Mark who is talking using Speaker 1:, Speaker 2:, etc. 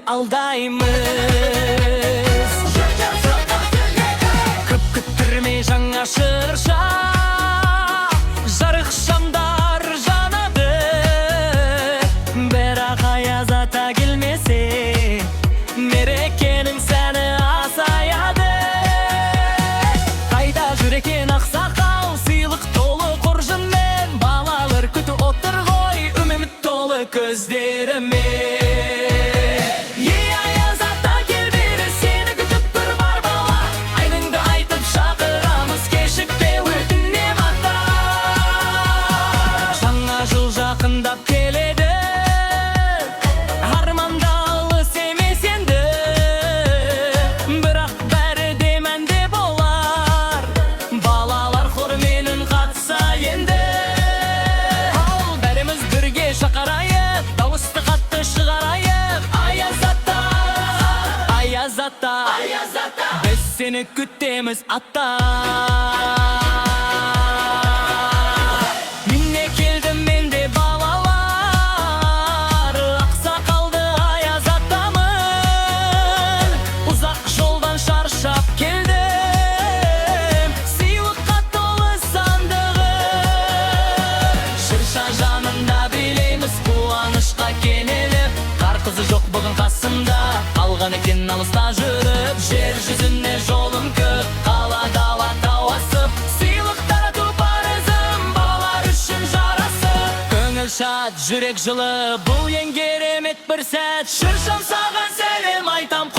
Speaker 1: алдаймыз. Көп күттірмей жаңа шырша, жарық шамдар жанады. Бірақ аяз ата келмесе, мерекенің сәні асаяды. Қайда жүр екен ақсақал, сыйлық толы қоржынмен, балалар күтіп отыр ғой, үміт толы көздерімен. Жақындап келеді, армандалы семес енді, бірақ бәрі де мәнде болар, балалар хорменің қатса енді. Ал бәріміз бірге шақырайық, дауысты қатты шығарайық. Аяз ата, аяз ата, аяз ата, біз сені күтеміз ата. Жоқ бүгін қасымда, қалған екен алыста жүріп. Жер жүзіне жолым көп, қала дала тау асып, сыйлық тарату парызым, балалар үшін жарасып. Көңіл шат, жүрек жылы, бұл ең керемет бір сәт. Шыршам саған сәлем айтам.